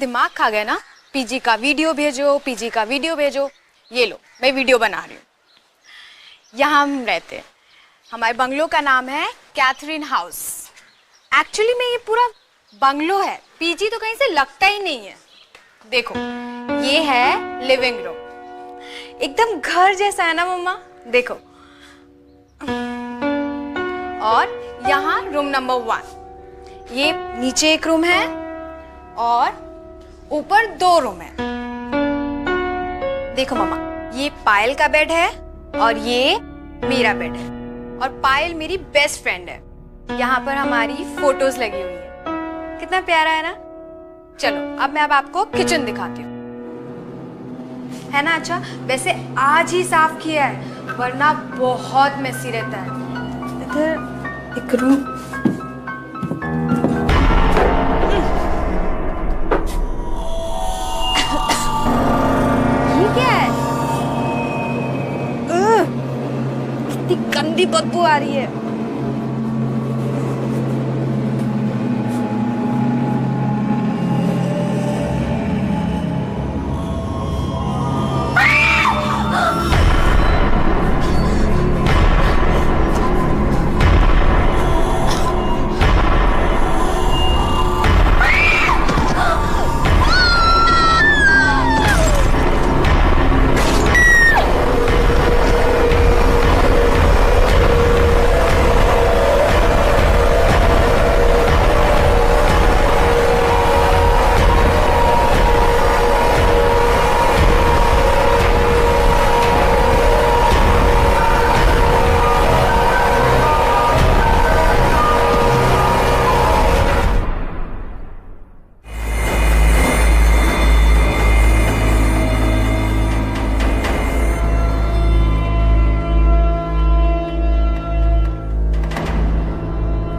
दिमाग खा गया ना, पीजी का वीडियो भेजो, पीजी का वीडियो भेजो। ये लो, मैं वीडियो बना रही हूँ। यहाँ हम रहते हैं। हमारे बंगलो का नाम है कैथरीन हाउस। एक्चुअली में ये पूरा बंगलो है, पीजी तो कहीं से लगता ही नहीं है। देखो, ये है लिविंग रूम, एकदम घर जैसा है ना मम्मा। देखो, और यहाँ रूम नंबर 1। ये नीचे एक रूम है और ऊपर 2 रूम है। देखो मम्मा, ये पायल का बेड है और ये मेरा बेड है। और पायल मेरी बेस्ट फ्रेंड है। यहाँ पर हमारी फोटोज लगी हुई है। कितना प्यारा है ना। चलो अब मैं आपको किचन दिखाती हूँ, है ना। अच्छा, वैसे आज ही साफ किया है, वरना बहुत मेसी रहता है। इधर एक रूम, ये क्या है? कितनी गंदी बदबू आ रही है।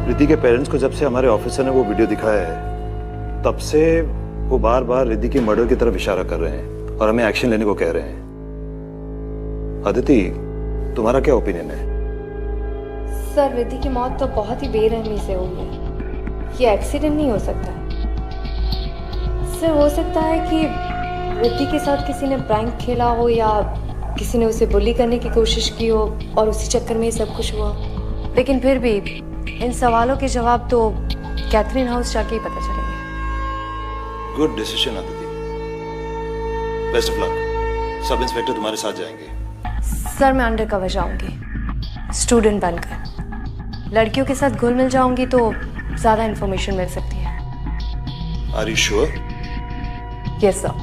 रिद्धि के पेरेंट्स को जब से हमारे ऑफिसर ने वो वीडियो दिखाया है, तब से वो बार बार रिद्धि की मर्डर की तरफ इशारा कर रहे हैं और हमें एक्शन लेने को कह रहे हैं। अदिति, तुम्हारा क्या ओपिनियन है? सर, रिद्धि की मौत तो बहुत ही बेरहमी से हुई है। ये एक्सीडेंट नहीं हो सकता है। सर, हो सकता है कि रिद्धि के साथ किसी ने प्रैंक खेला हो या किसी ने उसे बुली करने की कोशिश की हो और उसी चक्कर में ये सब कुछ हुआ। लेकिन फिर भी इन सवालों के जवाब तो कैथरीन हाउस जाके ही पता चलेंगे। Good decision Aditi, best of luck. Sub inspector तुम्हारे साथ जाएंगे। सर, मैं अंडर कवर जाऊंगी स्टूडेंट बनकर। लड़कियों के साथ घुल मिल जाऊंगी तो ज्यादा इंफॉर्मेशन मिल सकती है। Are you sure? Yes sir.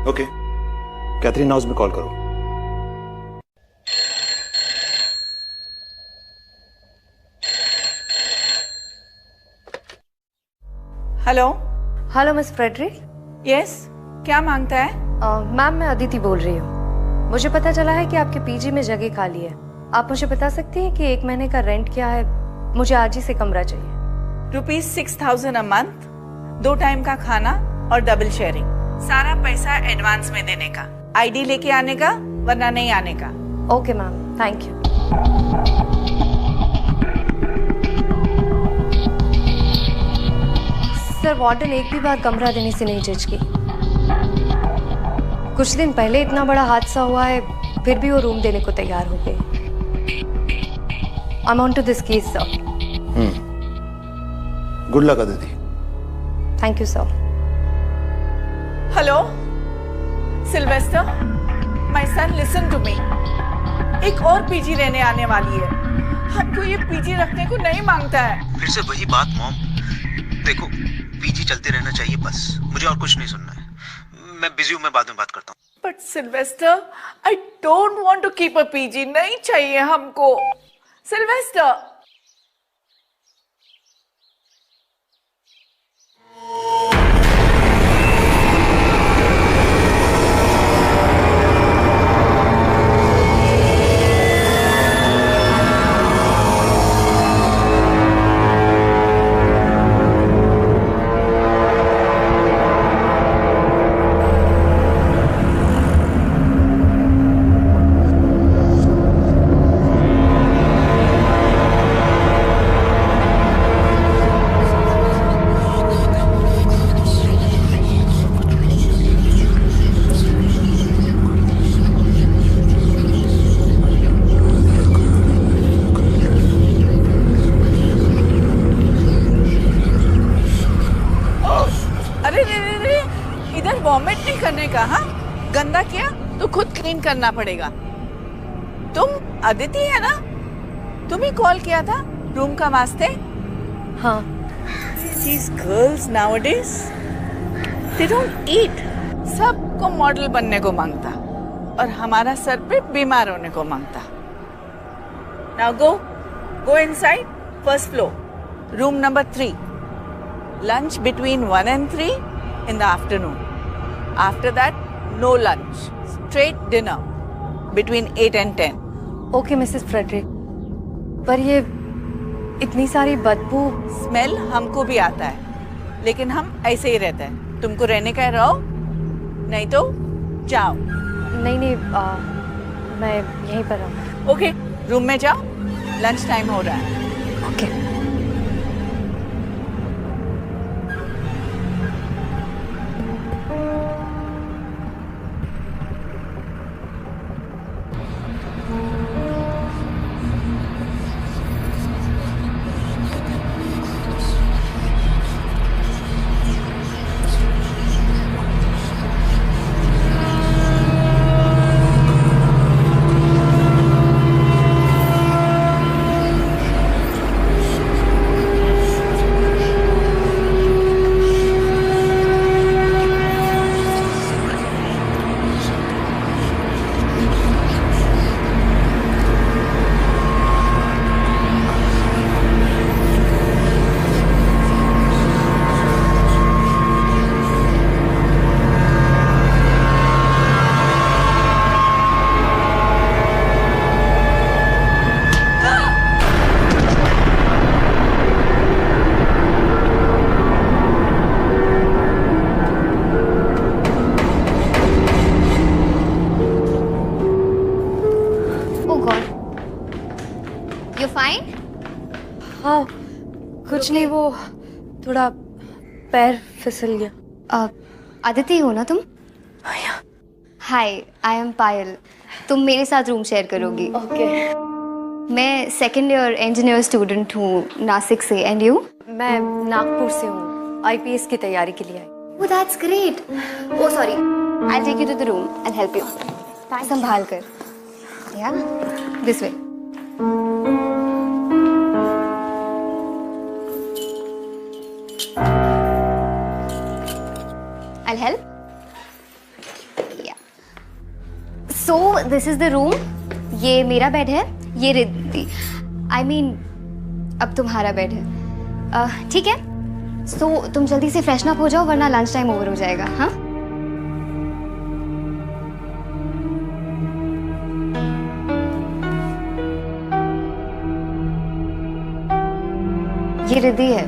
Okay, Catherine house में कॉल करो। Hello. Hello miss Frederick. Yes, क्या मांगता है? मैम, मैं अदिति बोल रही हूँ। मुझे पता चला है कि आपके पीजी में जगह खाली है। आप मुझे बता सकती हैं कि 1 महीने का रेंट क्या है? मुझे आज ही से कमरा चाहिए। ₹6000 अ मंथ, 2 टाइम का खाना और डबल शेयरिंग। सारा पैसा एडवांस में देने का, आईडी लेके आने का, वरना नहीं आने का। Okay ma'am, thank you. Sir, warden एक भी बार कमरा देने से नहीं झिझकी। कुछ दिन पहले इतना बड़ा हादसा हुआ है, फिर भी वो रूम देने को तैयार हो गए। I am on to this case sir. Good luck Aditi. Thank you sir. Hello Sylvester, my son, listen to me. एक और पीजी रहने आने वाली है। हमको ये पीजी रखने को नहीं मांगता है। फिर से वही बात मॉम। देखो, पीजी चलते रहना चाहिए बस, मुझे और कुछ नहीं सुनना है। मैं बिजी हूँ, मैं बाद में बात करता हूँ। But Sylvester, I don't want to keep a PG. नहीं चाहिए हमको सिल्वेस्टर। का? हाँ, गंदा किया तो खुद क्लीन करना पड़ेगा। तुम अदिति है ना? तुम ही कॉल किया था रूम का वास्ते? हाँ। These girls nowadays, they don't eat. सबको मॉडल बनने को मांगता और हमारा सर पे बीमार होने को मांगता। Now go inside, first floor, room number 3. Lunch between 1 and 3 in the afternoon. After that, no lunch. Straight dinner between 8 and 10. Okay Mrs Frederick, पर ये इतनी सारी बदबू। स्मेल हमको भी आता है, लेकिन हम ऐसे ही रहते हैं। तुमको रहने का है रहो, नहीं तो जाओ। नहीं, मैं यहीं पर रहूँ। ओके, रूम में जाओ, लंच टाइम हो रहा है। ओके। हाँ, कुछ नहीं, वो थोड़ा पैर फिसल गया। अदिति हो ना तुम? Hi, I am Payal. तुम मेरे साथ रूम शेयर करोगी। ओके। मैं सेकेंड ईयर इंजीनियर स्टूडेंट हूँ नासिक से। And you? मैं नागपुर से हूँ, आईपीएस की तैयारी के लिए आई। Oh that's great. Oh sorry, I take you to the room and help you. संभाल कर। Yeah this way. I'll help. Yeah. So this is the room. ये मेरा बेड है, ये रिद्धि। I mean, अब तुम्हारा बेड है। ठीक है? So तुम जल्दी से फ्रेशन अप हो जाओ, वरना लंच टाइम ओवर हो जाएगा। हाँ? ये रिद्धि है।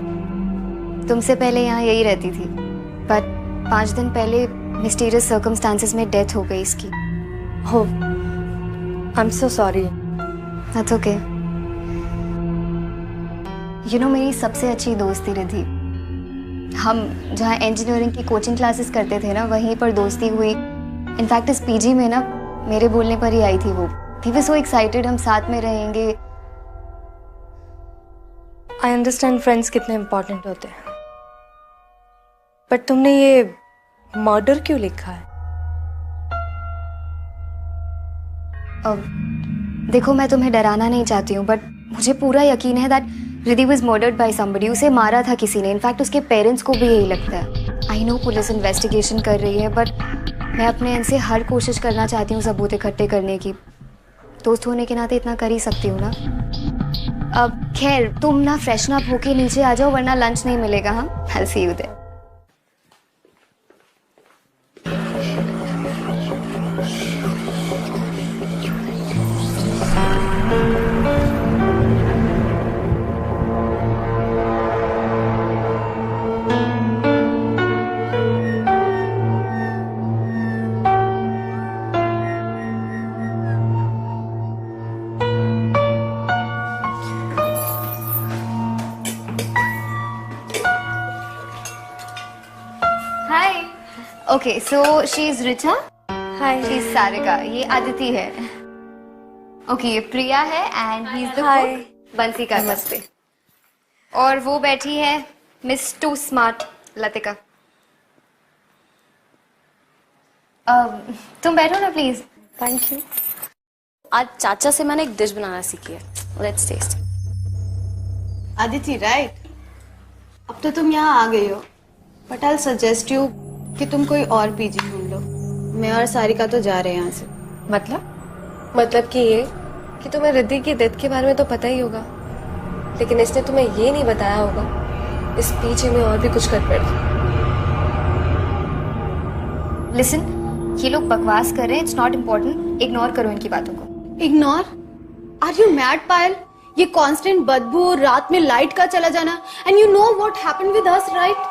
तुमसे पहले यहाँ यही रहती थी, पर 5 दिन पहले मिस्टीरियस सर्कमस्टांसेस में डेथ हो गई इसकी। हो, I am so sorry. That's okay. You know, मेरी सबसे अच्छी दोस्त थी रिद्धि। हम जहाँ इंजीनियरिंग की कोचिंग क्लासेस करते थे ना, वहीं पर दोस्ती हुई। इनफैक्ट इस पीजी में ना मेरे बोलने पर ही आई थी वो। वी वर सो एक्साइटेड, हम साथ में रहेंगे। आई अंडरस्टैंड फ्रेंड्स कितने इम्पोर्टेंट होते हैं, बट तुमने ये मर्डर क्यों लिखा है? देखो, मैं तुम्हें डराना नहीं चाहती हूँ, बट मुझे पूरा यकीन है that Riddhi was murdered by somebody. उसे मारा था किसी ने। इनफैक्ट उसके पेरेंट्स को भी यही लगता है। आई नो पुलिस इन्वेस्टिगेशन कर रही है, बट मैं अपने एंड से हर कोशिश करना चाहती हूँ सबूत इकट्ठे करने की। दोस्त होने के नाते इतना कर ही सकती हूँ ना। अब खैर, तुम ना फ्रेशन अप होके नीचे आ जाओ, वरना लंच नहीं मिलेगा। हाँ, I will see you there. Okay, so she is Richa. Hi. She is Sarika. ये आदिति है। ओके, ये प्रिया है and he is the cook, Bansi का। नमस्ते। और वो बैठी है मिस टू स्मार्ट, लतिका। तुम बैठो ना प्लीज। Thank you. आज चाचा से मैंने एक डिश बनाना सीखी है, लेट्स टेस्ट। आदिति राइट, अब तो तुम यहाँ आ गई हो, बट आई सजेस्ट यू कि तुम कोई और पीजी ढूंढ लो। मैं और सारिका तो जा रहे हैं यहाँ से। मतलब कि ये कि तुम्हें रिद्धि की डेथ के बारे में तो पता ही होगा, लेकिन इसने तुम्हें ये नहीं बताया होगा इस पीछे में और भी कुछ कर पड़। लिसन, ये लोग बकवास कर रहे हैं, इट्स नॉट इम्पोर्टेंट, इग्नोर करो इनकी बातों को। इग्नोर? आर यू मैड पायल? ये कांस्टेंट बदबू, रात में लाइट का चला जाना, and you know what happened with us right?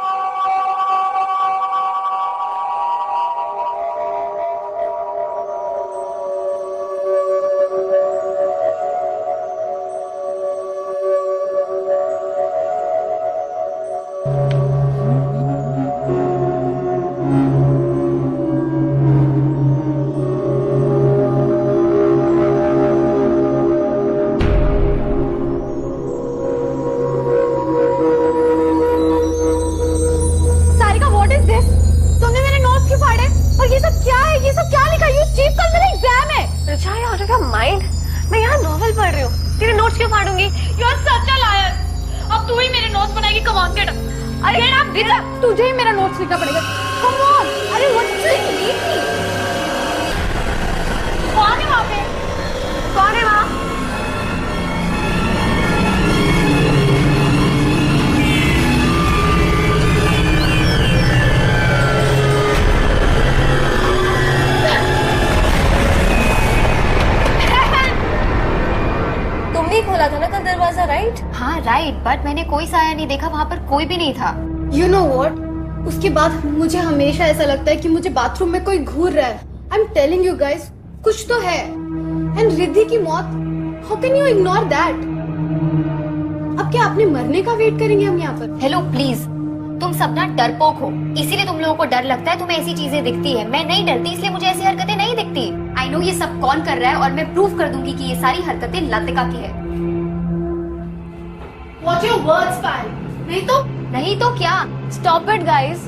तुझे ही मेरा नोट्स लिखना पड़ेगा। Come on! अरे what's it? कौन है वहाँ पे? कौन है वहाँ? तुमने ही खोला था ना कल दरवाजा, राइट? हाँ राइट, बट मैंने कोई साया नहीं देखा, वहाँ पर कोई भी नहीं था। You know what? उसके बाद मुझे हमेशा ऐसा लगता है कि मुझे बाथरूम में कोई घूर रहा है। I'm telling you guys, कुछ तो है। And रिद्धि की मौत, how can you ignore that? अब क्या अपने मरने का वेट करेंगे हम यहाँ पर? हेलो प्लीज, तुम सब ना डरपोक हो, इसीलिए तुम लोगों को डर लगता है, तुम्हें ऐसी चीजें दिखती है। मैं नहीं डरती, इसलिए मुझे ऐसी हरकतें नहीं दिखती। आई नो ये सब कौन कर रहा है और मैं प्रूव कर दूंगी कि ये सारी हरकतें लतिका की है। Watch your words, पायल। नहीं तो क्या? स्टॉप इट गाइस,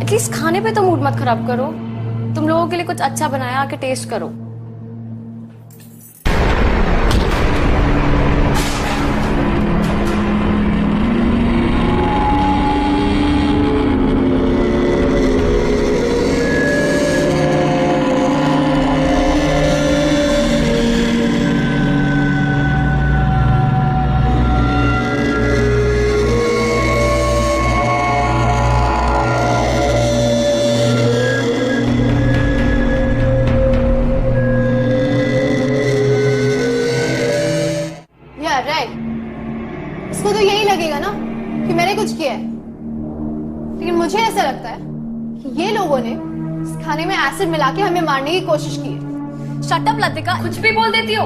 एटलीस्ट खाने पे तो मूड मत खराब करो। तुम लोगों के लिए कुछ अच्छा बनाया, आके टेस्ट करो। इसको तो यही लगेगा ना कि मैंने कुछ किया है, लेकिन मुझे ऐसा लगता है कि ये लोगों ने इस खाने में एसिड मिला के हमें मारने की कोशिश की है। शट अप लतिका, कुछ भी बोल देती हो।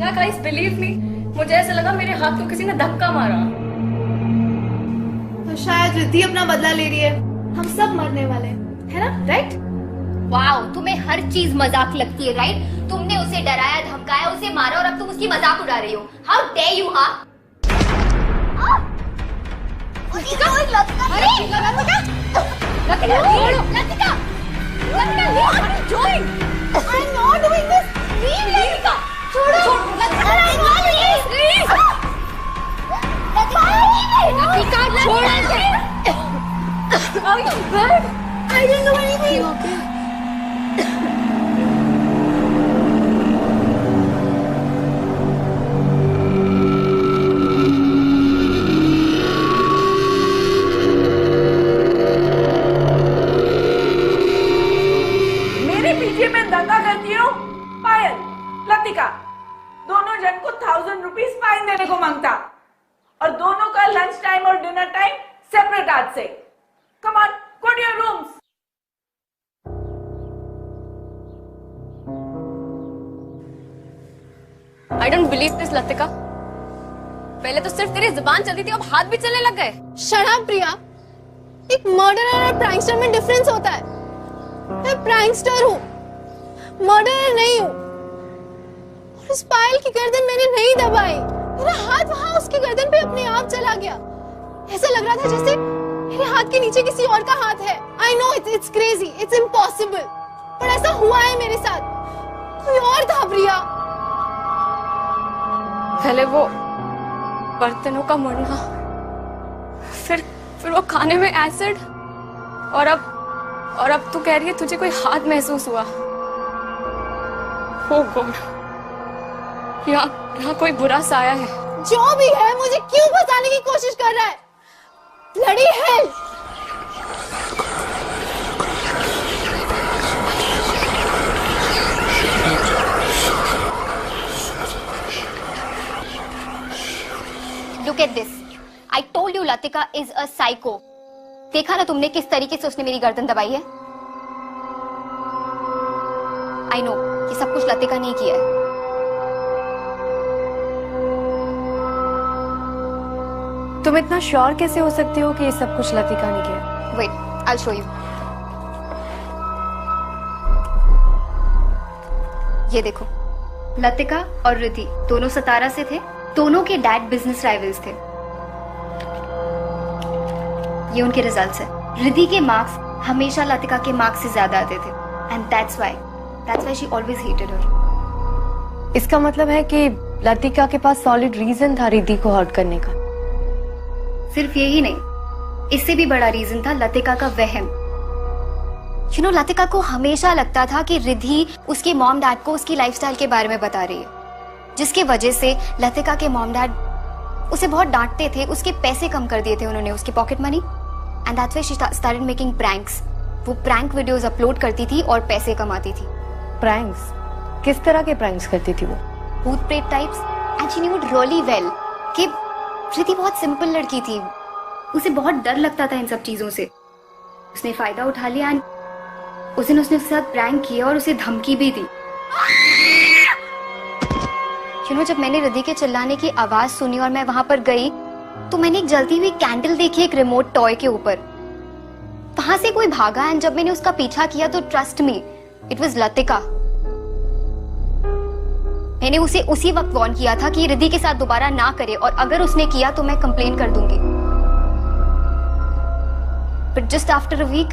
या गाइस बिलीव मी, मुझे ऐसा लगा मेरे हाथ को किसी ने धक्का मारा। तो शायद रिद्धि अपना बदला ले रही है, हम सब मरने वाले हैं, है ना? राइट? वाओ, तुम्हें हर चीज मजाक लगती है, राइट? तुमने उसे डराया, धमकाया, उसे मारा और अब तुम उसकी मजाक उड़ा रही हो। How dare you! हाँ I didn't know anything. Okay. मेरे पीछे में दंगा करती हो पायल, लतिका, दोनों जन को 1000 रुपीज फाइन देने को मांगता, और दोनों का लंच टाइम और डिनर टाइम सेपरेट आज से। Come on, go to your rooms. I don't believe this Latika. पहले तो सिर्फ तेरी जुबान चलती थी, अब हाथ भी चलने लग गए। Shut up, प्रिया। एक मर्डरर और प्रैंकस्टर में डिफरेंस होता है। मैं प्रैंकस्टर हूँ, मर्डरर नहीं हूँ। और उस पायल की गर्दन मैंने नहीं दबाई, मेरा हाथ वहां उसकी गर्दन पे अपने आप चला गया। ऐसा लग रहा था जैसे मेरे हाथ के नीचे किसी और का हाथ है। I know it's crazy, it's impossible, पर ऐसा हुआ है मेरे साथ। कोई और था प्रिया। पहले वो बर्तनों का मुड़ना, फिर वो खाने में एसिड, और अब तू कह रही है तुझे कोई हाथ महसूस हुआ। ओ गॉड, यहाँ कोई बुरा साया है। जो भी है, मुझे क्यों फंसाने की कोशिश कर रहा है? Bloody hell! Look at this. I told you Latika is a psycho. देखा ना तुमने किस तरीके से उसने मेरी गर्दन दबाई है? I know, ये सब कुछ लतिका ने किया है। तुम इतना श्योर कैसे हो सकते हो कि ये सब कुछ लतिका ने किया? Wait, I'll show you. ये देखो, लतिका और रिद्धि दोनों सतारा से थे। दोनों के डैड बिजनेस राइवल्स थे। ये उनके रिजल्ट्स है। रिद्धि के मार्क्स हमेशा लतिका के मार्क्स से ज्यादा आते थे, and that's why she always hated her. इसका मतलब है कि लतिका के पास सॉलिड रीजन था रिद्धि को हर्ट करने का। सिर्फ यही नहीं, इससे भी बड़ा रीजन था लतिका का वहम। यू नो, लतिका को हमेशा लगता था कि रिद्धि उसके मॉम डैड को उसकी लाइफस्टाइल के बारे में बता रही है, जिसकी वजह से लतिका के मॉम डैड उसे बहुत डांटते थे। उसके पैसे कम कर दिए थे उन्होंने, उसकी pocket money, and that's why she started making pranks. वो प्रैंक वीडियोस अपलोड करती थी और पैसे कमाती थी। प्रैंक्स? किस तरह के प्रैंक्स करती थी वो? भूत प्रेत types, and she knew it really well कि रिद्धि बहुत सिंपल लड़की थी, उसे बहुत डर लगता था इन सब चीजों से। उसने फायदा उठा लिया, एंड उस दिन उसने उसके साथ प्रैंक किया और उसे धमकी भी दी। यू नो, जब मैंने रिद्धि के चिल्लाने की आवाज सुनी और मैं वहां पर गई, तो मैंने एक जलती हुई कैंडल देखी एक रिमोट टॉय के ऊपर। वहां से कोई भागा, एंड जब मैंने उसका पीछा किया तो trust me, it was Latika. मैंने उसे उसी वक्त वार्न किया था कि रिद्धि के साथ दोबारा ना करे, और अगर उसने किया तो मैं कंप्लेन कर दूंगी। But just after a week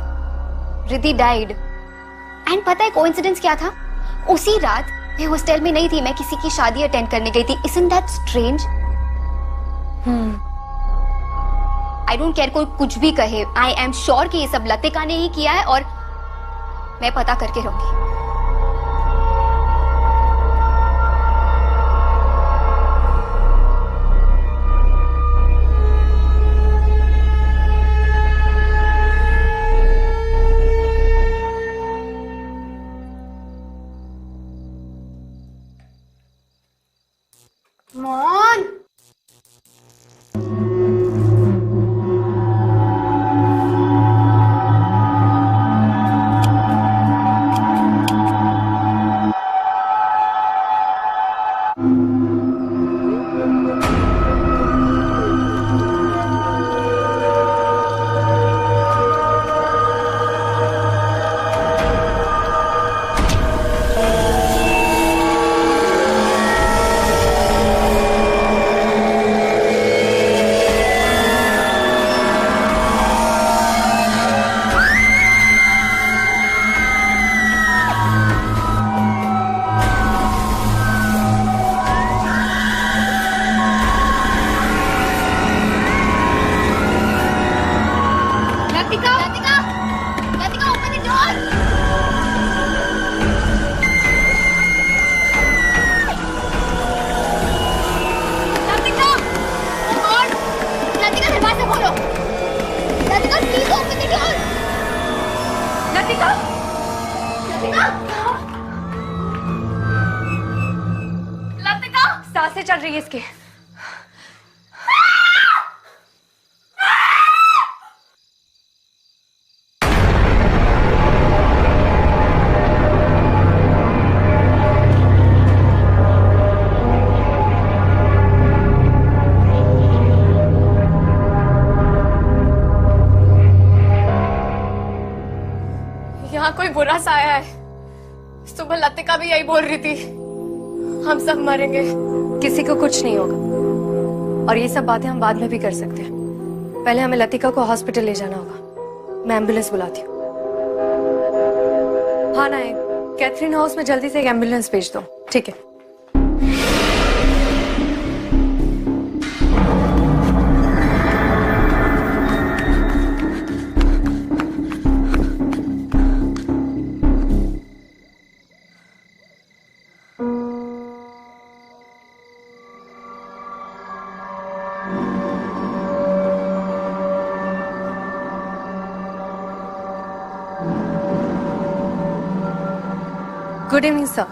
Riddhi died, and पता है कोइंसिडेंस क्या था? उसी रात मैं हॉस्टल में नहीं थी, मैं किसी की शादी अटेंड करने गई थी। Isn't that strange? I don't care कोई कुछ भी कहे, I am sure कि ये सब लतिका ने ही किया है, और मैं पता करके रहूंगी। मॉन, सांसें चल रही है इसके। यहाँ कोई बुरा साया है। सुबह लतिका भी यही बोल रही थी, हम सब मरेंगे। किसी को कुछ नहीं होगा, और ये सब बातें हम बाद में भी कर सकते हैं। पहले हमें लतिका को हॉस्पिटल ले जाना होगा। मैं एम्बुलेंस बुलाती हूँ। हाँ ना, कैथरीन हाउस में जल्दी से एक एम्बुलेंस भेज दो। ठीक है। Good evening sir.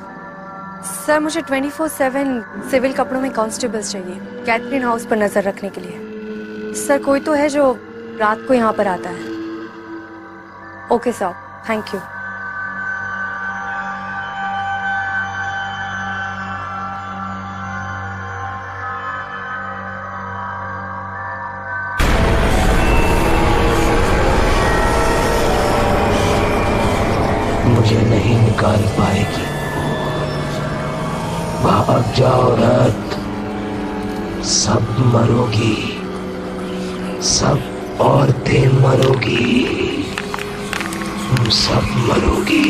सर मुझे 24/7 सिविल कपड़ों में कांस्टेबल्स चाहिए कैथरीन हाउस पर नजर रखने के लिए। सर कोई तो है जो रात को यहाँ पर आता है? Okay sir, thank you. मुझे नहीं निकाल पाएगी। भाग जाओ रात, सब मरोगी, सब औरतें मरोगी, तुम सब मरोगी।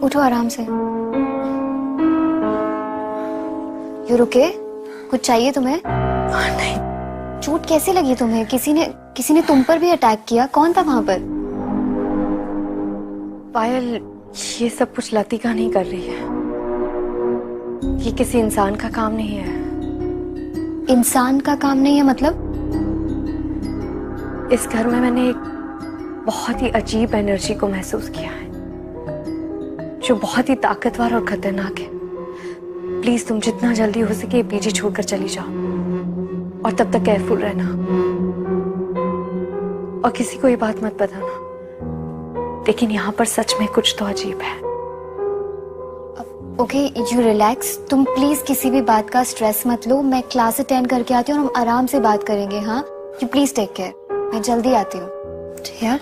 उठो आराम से। यू रुके? कुछ चाहिए तुम्हें? नहीं। चोट कैसे लगी तुम्हें? किसी ने तुम पर भी अटैक किया? कौन था वहां पर? पायल, ये सब कुछ लतिका नहीं कर रही है। ये किसी इंसान का काम नहीं है। इंसान का काम नहीं है मतलब? इस घर में मैंने एक बहुत ही अजीब एनर्जी को महसूस किया है जो बहुत ही ताकतवर और खतरनाक है। प्लीज तुम जितना जल्दी हो सके पीजी छोड़कर चली जाओ और तब तक केयरफुल रहना और किसी को ये बात मत बताना। लेकिन यहाँ पर सच में कुछ तो अजीब है। Okay, you relax. तुम प्लीज किसी भी बात का स्ट्रेस मत लो। मैं क्लास अटेंड करके आती हूँ और हम आराम से बात करेंगे। हाँ, यू प्लीज टेक केयर। मैं जल्दी आती हूँ। यार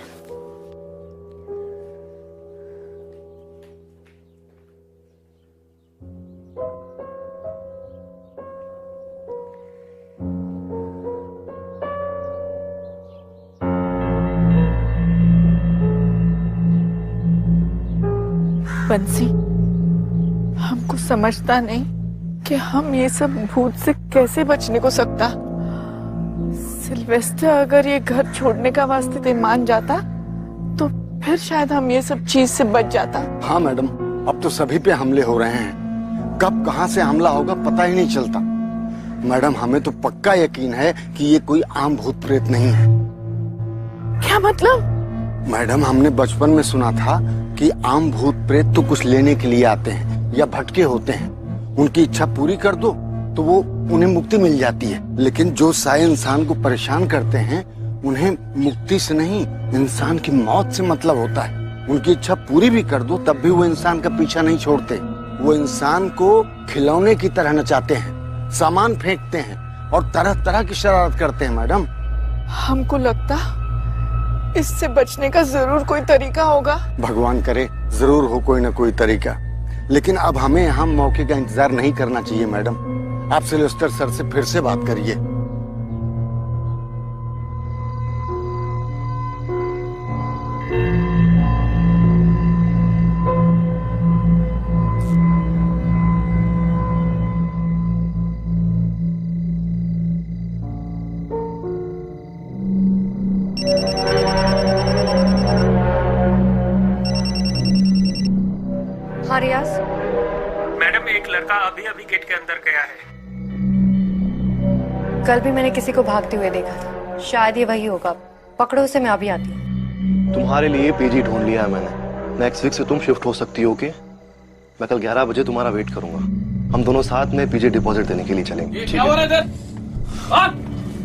बंसी, हमको समझता नहीं कि हम ये सब भूत से कैसे बचने को सकता। सिल्वेस्टर अगर ये घर छोड़ने का वास्ते मान जाता तो फिर शायद हम ये सब चीज से बच जाता। हाँ मैडम, अब तो सभी पे हमले हो रहे हैं। कब कहाँ से हमला होगा पता ही नहीं चलता। मैडम, हमें तो पक्का यकीन है कि ये कोई आम भूत प्रेत नहीं है। क्या मतलब? मैडम, हमने बचपन में सुना था कि आम भूत प्रेत तो कुछ लेने के लिए आते हैं या भटके होते हैं। उनकी इच्छा पूरी कर दो तो वो उन्हें मुक्ति मिल जाती है। लेकिन जो सारे इंसान को परेशान करते हैं उन्हें मुक्ति से नहीं, इंसान की मौत से मतलब होता है। उनकी इच्छा पूरी भी कर दो तब भी वो इंसान का पीछा नहीं छोड़ते। वो इंसान को खिलौने की तरह नचाते हैं, सामान फेंकते हैं और तरह तरह की शरारत करते हैं। मैडम, हमको लगता इससे बचने का जरूर कोई तरीका होगा। भगवान करे जरूर हो कोई ना कोई तरीका। लेकिन अब हमें यहाँ मौके का इंतजार नहीं करना चाहिए। मैडम, आप सिल्वेस्टर सर से फिर से बात करिए। हाँ रियाज। मैडम, एक लड़का अभी अभी गेट के अंदर गया है। कल भी मैंने किसी को भागते हुए देखा था। शायद ये वही होगा। पकड़ो उसे, मैं अभी आती हूँ। तुम्हारे लिए पीजी ढूंढ लिया है मैंने। नेक्स्ट वीक से तुम शिफ्ट हो सकती हो। के मैं कल 11 बजे तुम्हारा वेट करूंगा। हम दोनों साथ में पीजी डिपॉजिट देने के लिए चलेंगे। ठीक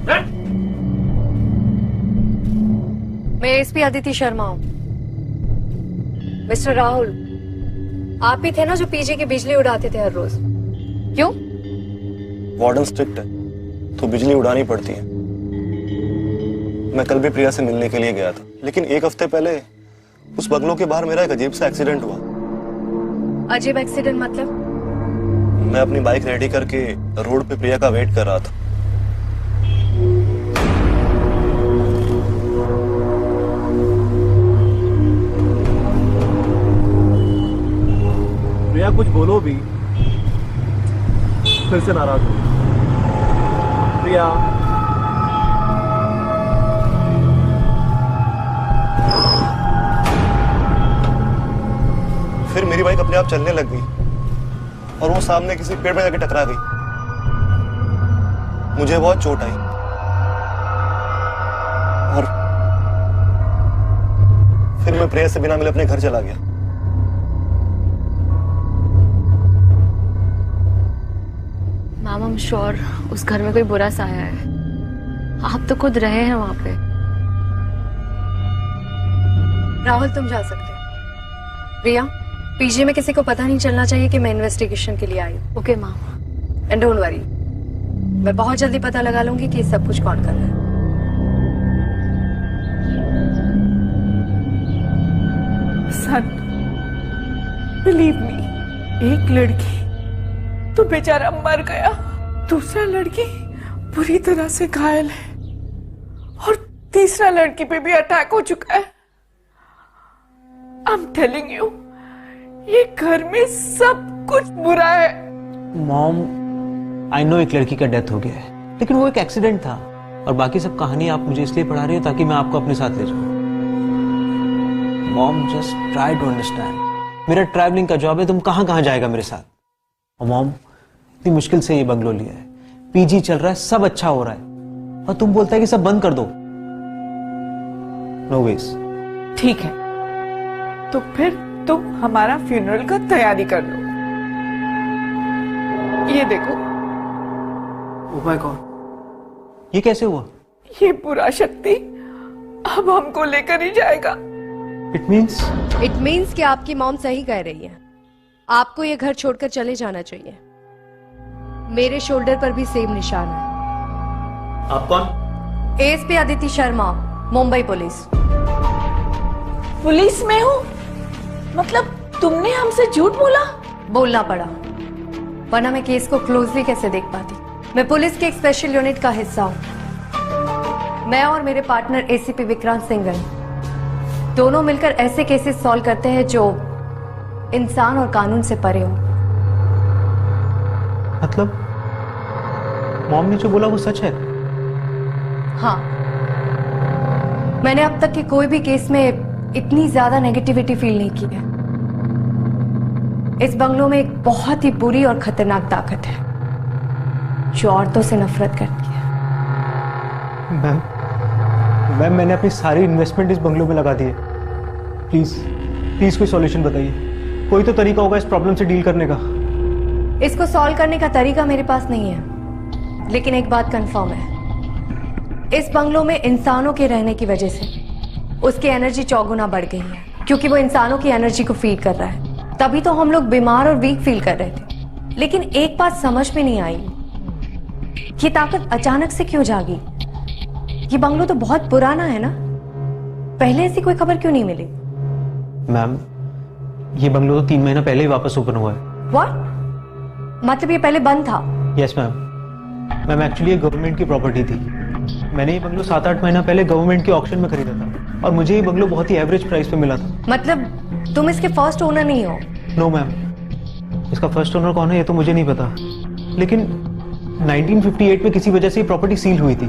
है? मैं एसपी अदिति शर्मा हूँ। मिस्टर राहुल, आप ही थे ना जो पीजी की बिजली उड़ाते थे हर रोज? क्यों? वार्डन स्ट्रिक्ट है तो बिजली उड़ानी पड़ती है। मैं कल भी प्रिया से मिलने के लिए गया था, लेकिन एक हफ्ते पहले उस बंगलों के बाहर मेरा एक अजीब सा एक्सीडेंट हुआ। अजीब एक्सीडेंट मतलब? मैं अपनी बाइक रेडी करके रोड पे प्रिया का वेट कर रहा था। प्रिया कुछ बोलो भी, फिर से नाराज हो। प्रिया, फिर मेरी बाइक अपने आप चलने लग गई और वो सामने किसी पेड़ में जाके टकरा गई। मुझे बहुत चोट आई और फिर मैं प्रिया से बिना मिले अपने घर चला गया। मैम, आई एम श्योर उस घर में कोई बुरा साया है। आप तो खुद रहे हैं वहां पे। राहुल, तुम जा सकते हो। प्रिया, पीजी में किसी को पता नहीं चलना चाहिए कि मैं इन्वेस्टिगेशन के लिए आई हूँ। Okay ma'am. And don't worry, मैं बहुत जल्दी पता लगा लूंगी कि सब कुछ कौन कर रहा है। सन, बिलीव मी, एक लड़की तो बेचारा मर गया, दूसरा लड़की बुरी तरह से घायल है और तीसरा लड़की पे भी अटैक हो चुका है। आई एम टेलिंग यू, ये घर में सब कुछ बुरा है। मॉम, आई नो एक लड़की का डेथ हो गया है, लेकिन वो एक एक्सीडेंट था और बाकी सब कहानी आप मुझे इसलिए पढ़ा रही हो ताकि मैं आपको अपने साथ ले जाऊं। Mom, just try to understand. मेरा ट्रैवलिंग का जॉब है, तुम कहां कहां जाएगा मेरे साथ? और मॉम, इतनी मुश्किल से ये बंगलो लिया है, पीजी चल रहा है, सब अच्छा हो रहा है, और तुम बोलता है कि सब बंद कर दो। No veg. ठीक है, तो फिर तुम हमारा फ्यूनरल का तैयारी कर लो। ये देखो। ओह माय गॉड, ये कैसे हुआ? ये बुरा शक्ति अब हमको लेकर ही जाएगा। इट मीन्स कि आपकी मॉम सही कह रही है। आपको ये घर छोड़कर चले जाना चाहिए। मेरे शोल्डर पर भी सेम निशान है। आप कौन? SP Aditi Sharma, Mumbai police. Police में हूँ? मतलब तुमने हमसे झूठ बोला? बोलना पड़ा, वरना मैं केस को क्लोजली कैसे देख पाती। मैं पुलिस के एक स्पेशल यूनिट का हिस्सा हूँ। मैं और मेरे पार्टनर एसीपी विक्रांत सिंघल दोनों मिलकर ऐसे केसेस सॉल्व करते हैं जो इंसान और कानून से परे हो। मतलब मॉम ने जो बोला वो सच है? हाँ, मैंने अब तक के कोई भी केस में इतनी ज्यादा नेगेटिविटी फील नहीं की है। इस बंगलों में एक बहुत ही बुरी और खतरनाक ताकत है जो औरतों से नफरत करती है। मैम, मैंने अपनी सारी इन्वेस्टमेंट इस बंगलों में लगा दी है। प्लीज कोई सॉल्यूशन बताइए। कोई तो तरीका होगा इस प्रॉब्लम से डील करने का। इसको सॉल्व करने का तरीका मेरे पास नहीं है, लेकिन एक बात कंफर्म है, इस बंगलों में इंसानों के रहने की वजह से उसकी एनर्जी 4 गुना बढ़ गई है, क्योंकि वो इंसानों की एनर्जी को फीड कर रहा है। तभी तो हम लोग बीमार और वीक फील कर रहे थे। लेकिन एक बात समझ में नहीं आई, ये ताकत अचानक से क्यों जागी? ये बंगलो तो बहुत पुराना है ना, पहले ऐसी कोई खबर क्यों नहीं मिली? मैम, ये बंगलो तो 3 महीना पहले ही वापस ओपन हुआ है। व्हाट? मतलब ये पहले बंद था? यस मैम, एक्चुअली ये गवर्नमेंट की प्रॉपर्टी थी। मैंने ये बंगलो 7-8 महीना पहले गवर्नमेंट के ऑक्शन में खरीदा था और मुझे ये बंगलो बहुत ही एवरेज प्राइस पे मिला था। मतलब तुम इसके फर्स्ट ओनर नहीं हो? नो मैम, इसका फर्स्ट ओनर कौन है ये तो मुझे नहीं पता, लेकिन 1958 में किसी वजह से ये प्रॉपर्टी सील हुई थी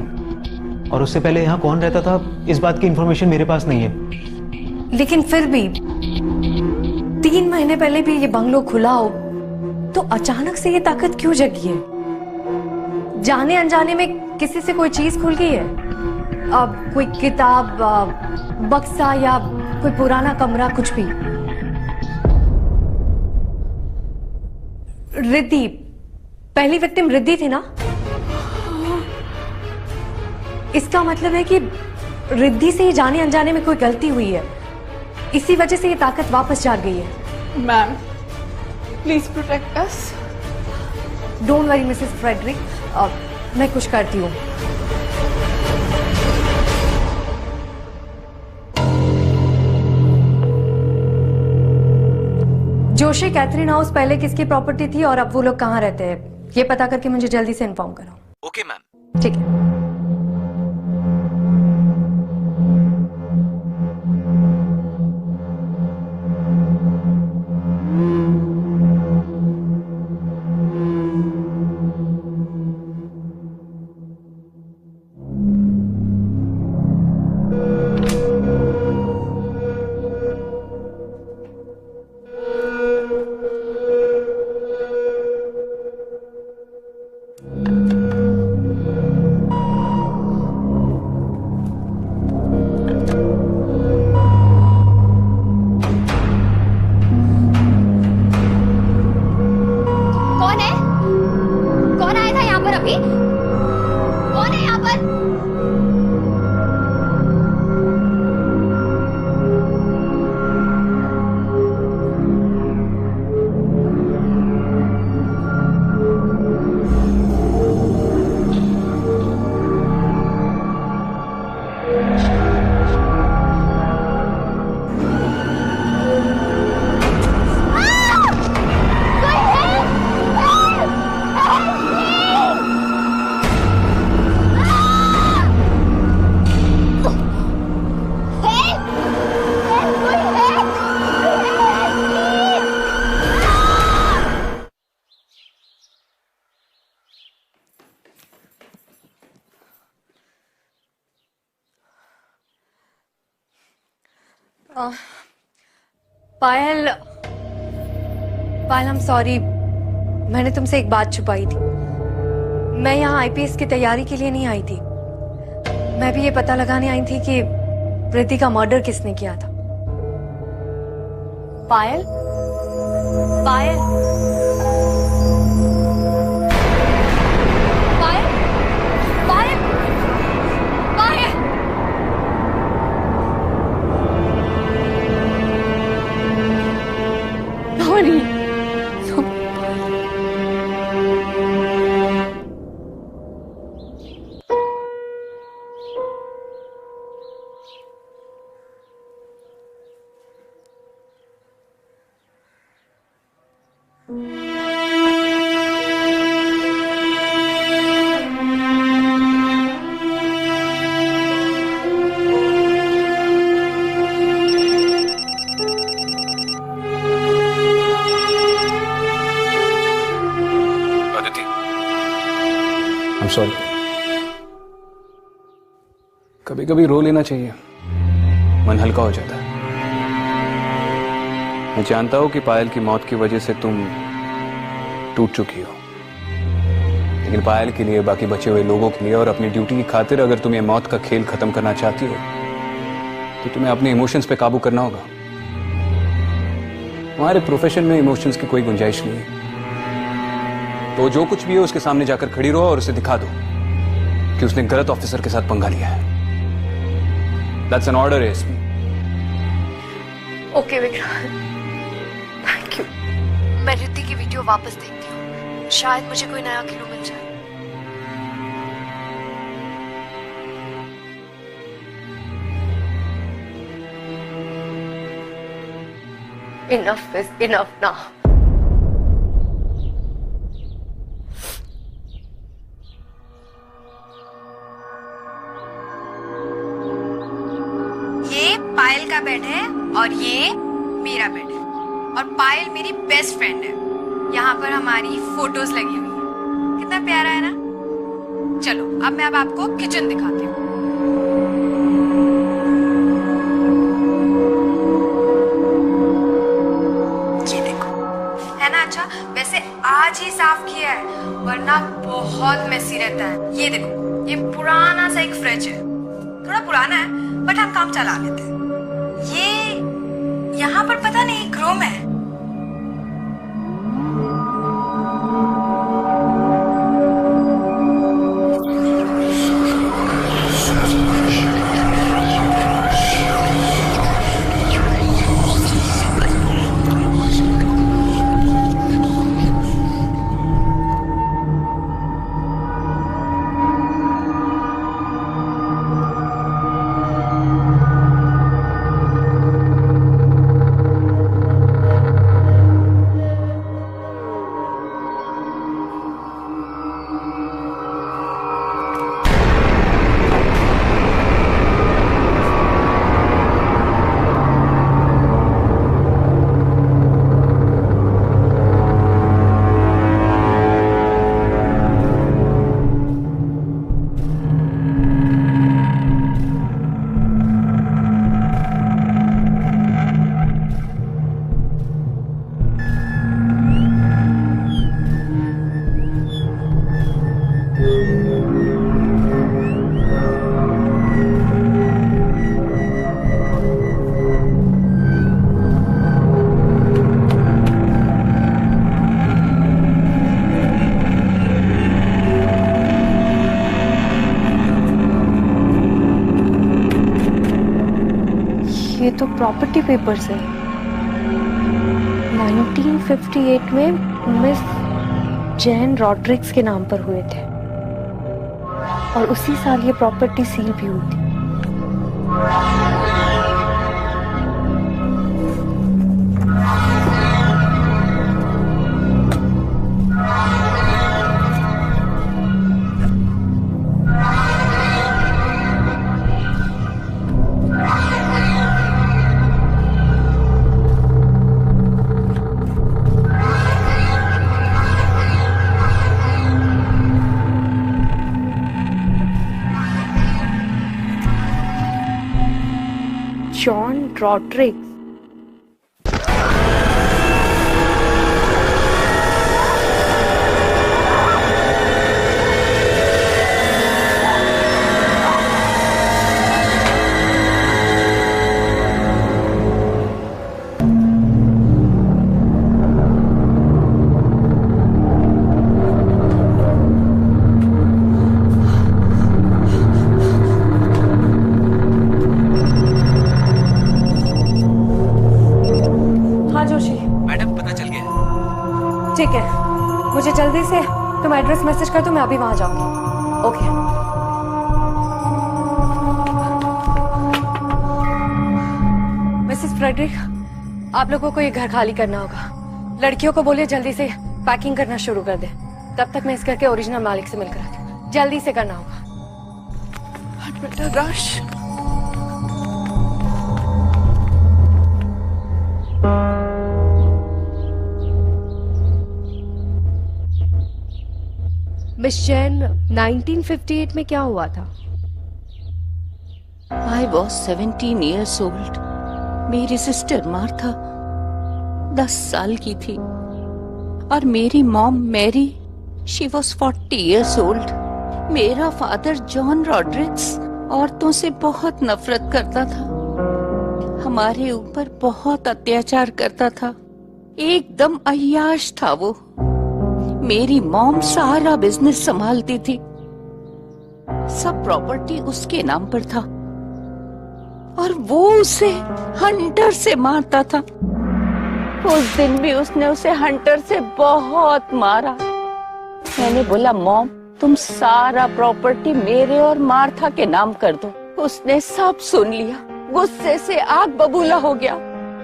और उससे पहले यहाँ कौन रहता था इस बात की इंफॉर्मेशन मेरे पास नहीं है। लेकिन फिर भी 3 महीने पहले भी ये बंगलो खुला हो तो अचानक से ये ताकत क्यों जगी है? जाने अनजाने में किसी से कोई चीज खुल गई है? अब कोई किताब, बक्सा या कोई पुराना कमरा, कुछ भी। रिद्धि, पहली विक्टिम रिद्धि थी ना? इसका मतलब है कि रिद्धि से ये जाने अनजाने में कोई गलती हुई है, इसी वजह से ये ताकत वापस जाग गई है। Ma'am please protect us. Don't worry Mrs Frederick, मैं कुछ करती हूँ। जोशी कैथरीन हाउस पहले किसकी प्रॉपर्टी थी और अब वो लोग कहाँ रहते हैं, ये पता करके मुझे जल्दी से इन्फॉर्म करो। Okay ma'am. ठीक है। पायल, I'm सॉरी, मैंने तुमसे एक बात छुपाई थी। मैं यहाँ आईपीएस की तैयारी के लिए नहीं आई थी, मैं भी ये पता लगाने आई थी कि रिद्धि का मर्डर किसने किया था। पायल, पायल, पायल, पायल, पायल। Sorry. सॉरी, कभी कभी रो लेना चाहिए, मन हल्का हो जाता है। मैं जानता हूं कि पायल की मौत की वजह से तुम टूट चुकी हो, लेकिन पायल के लिए, बाकी बचे हुए लोगों के लिए और अपनी ड्यूटी की खातिर अगर तुम ये मौत का खेल खत्म करना चाहती हो तो तुम्हें अपने इमोशंस पे काबू करना होगा। तुम्हारे प्रोफेशन में इमोशंस की कोई गुंजाइश नहीं है, तो जो कुछ भी है उसके सामने जाकर खड़ी रहो और उसे दिखा दो कि उसने गलत ऑफिसर के साथ पंगा लिया है। That's an order, SP. Okay Vikrant, thank you. मैं रिद्धि की वीडियो वापस देखती हूँ, शायद मुझे कोई नया क्लू मिल जाए। Enough is enough now. ये पायल का बेड है और ये मेरा बेड है, और पायल मेरी बेस्ट फ्रेंड है। यहाँ पर हमारी फोटोज लगी हुई है, कितना प्यारा है ना। चलो अब मैं आपको किचन दिखाती हूँ। ये देखो, है ना अच्छा। वैसे आज ही साफ किया है, वरना बहुत मेसी रहता है। ये देखो, ये पुराना सा एक फ्रिज है, थोड़ा पुराना है बट हम काम चला लेते हैं। ये यहाँ पर पता नहीं एक रूम है, तो प्रॉपर्टी पेपर्स है। 1958 में मिस जैन रॉड्रिक्स के नाम पर हुए थे और उसी साल ये प्रॉपर्टी सील भी हुई थी। जॉन रॉड्रिक्स। ठीक है, मुझे जल्दी से तुम एड्रेस मैसेज कर दो, मैं अभी वहां जाऊंगी। ओके। मिसेस फ्रेडरिक, आप लोगों को ये घर खाली करना होगा। लड़कियों को बोलिए जल्दी से पैकिंग करना शुरू कर दे। तब तक मैं इस घर के ओरिजिनल मालिक से मिलकर आती हूँ। जल्दी से करना होगा। बेटा रश। मिस जैन, 1958 में क्या हुआ था? I was 17 years old. मेरी सिस्टर मार्था 10 साल की थी और मेरी mom Mary she was 40 years old. मेरा फादर जॉन रॉड्रिक्स औरतों से बहुत नफरत करता था, हमारे ऊपर बहुत अत्याचार करता था, एकदम अय्याश था वो। मेरी मॉम सारा बिजनेस संभालती थी, सब प्रॉपर्टी उसके नाम पर था और वो उसे हंटर से मारता था। उस दिन भी उसने उसे हंटर से बहुत मारा। मैंने बोला मॉम, तुम सारा प्रॉपर्टी मेरे और मार्था के नाम कर दो। उसने सब सुन लिया, गुस्से से आग बबूला हो गया।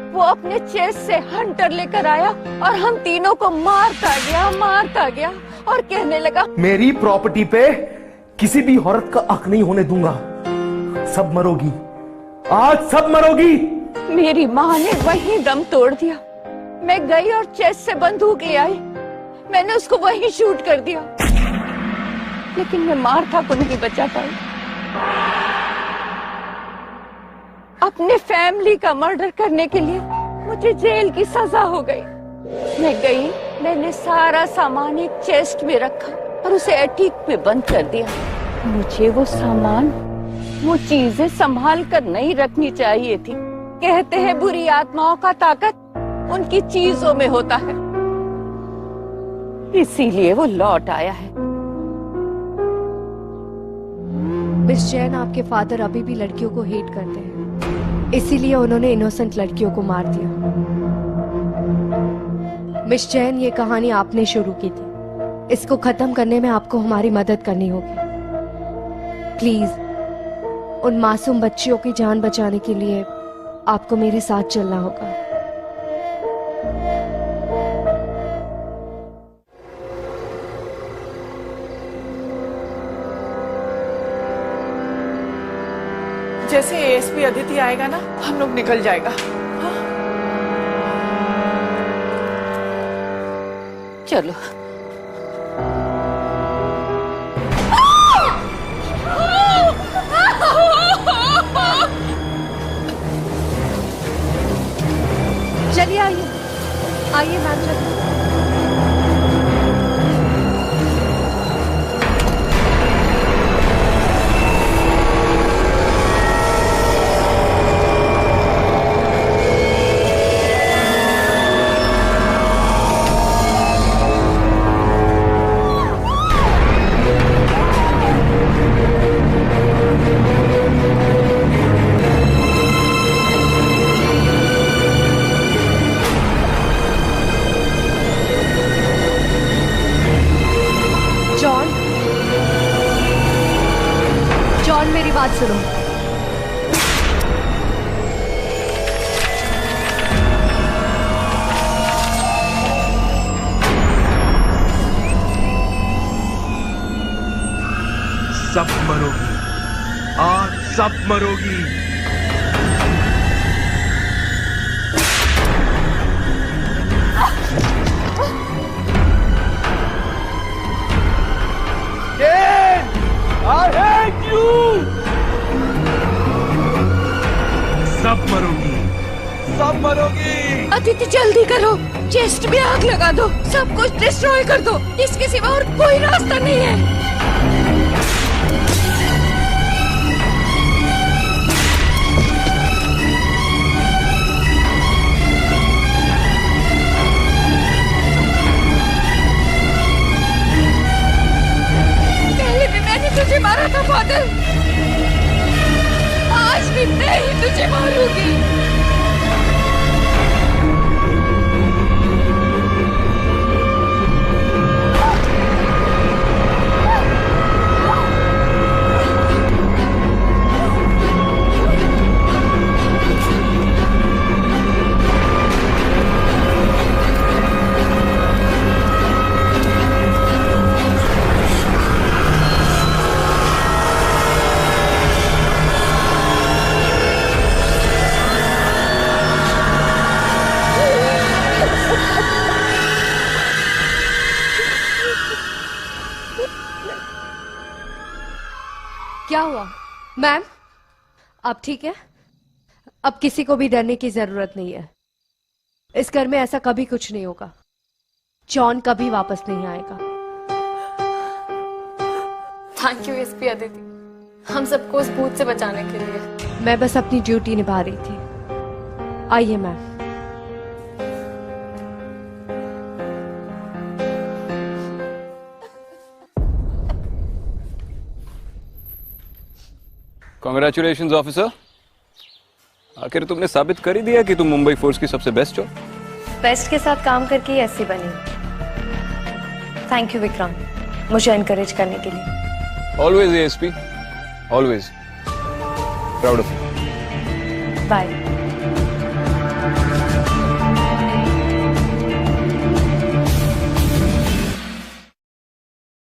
वो अपने चेस्ट से हंटर लेकर आया और हम तीनों को मारता गया और कहने लगा, मेरी प्रॉपर्टी पे किसी भी औरत का हक नहीं होने दूंगा। सब मरोगी, आज सब मरोगी। मेरी माँ ने वहीं दम तोड़ दिया। मैं गई और चेस्ट से बंदूक ले आई। मैंने उसको वहीं शूट कर दिया, लेकिन मैं मार्था को नहीं बचा पाई। अपने फैमिली का मर्डर करने के लिए मुझे जेल की सजा हो गई। मैं गई, मैंने सारा सामान एक चेस्ट में रखा और उसे एटीक में बंद कर दिया। मुझे वो सामान, वो चीजें संभाल कर नहीं रखनी चाहिए थी। कहते हैं बुरी आत्माओं का ताकत उनकी चीजों में होता है, इसीलिए वो लौट आया है। मिस जैन, आपके फादर अभी भी लड़कियों को हेट करते हैं, इसीलिए उन्होंने इनोसेंट लड़कियों को मार दिया। मिस जैन, ये कहानी आपने शुरू की थी, इसको खत्म करने में आपको हमारी मदद करनी होगी। प्लीज उन मासूम बच्चियों की जान बचाने के लिए आपको मेरे साथ चलना होगा। जैसे एएसपी अदिति आएगा ना, हम लोग निकल जाएगा। हाँ? चलो। चलिए आइए मैम, चलिए। बात सुनो। सब मरोगी, आज सब मरोगी। I hate you! सब मरोगी, सब मरोगी। अदिति जल्दी करो, चेस्ट में आग लगा दो, सब कुछ डिस्ट्रॉय कर दो, इसके सिवा और कोई रास्ता नहीं है। तुझे मारा था बादल, आज भी मैं ही तुझे मारूंगी। क्या हुआ मैम? अब ठीक है? अब किसी को भी डरने की जरूरत नहीं है। इस घर में ऐसा कभी कुछ नहीं होगा। जॉन कभी वापस नहीं आएगा। थैंक यू एसपी अदिति, हम सबको उस भूत से बचाने के लिए। मैं बस अपनी ड्यूटी निभा रही थी। आइए मैम। कांग्रेचुलेशंस ऑफिसर, आखिर तुमने साबित कर ही दिया कि तुम मुंबई फोर्स की सबसे बेस्ट हो। बेस्ट के साथ काम करके ही ऐसी बनी। थैंक यू विक्रम, मुझे एनकरेज करने के लिए। Always ASP, always proud of you. Bye.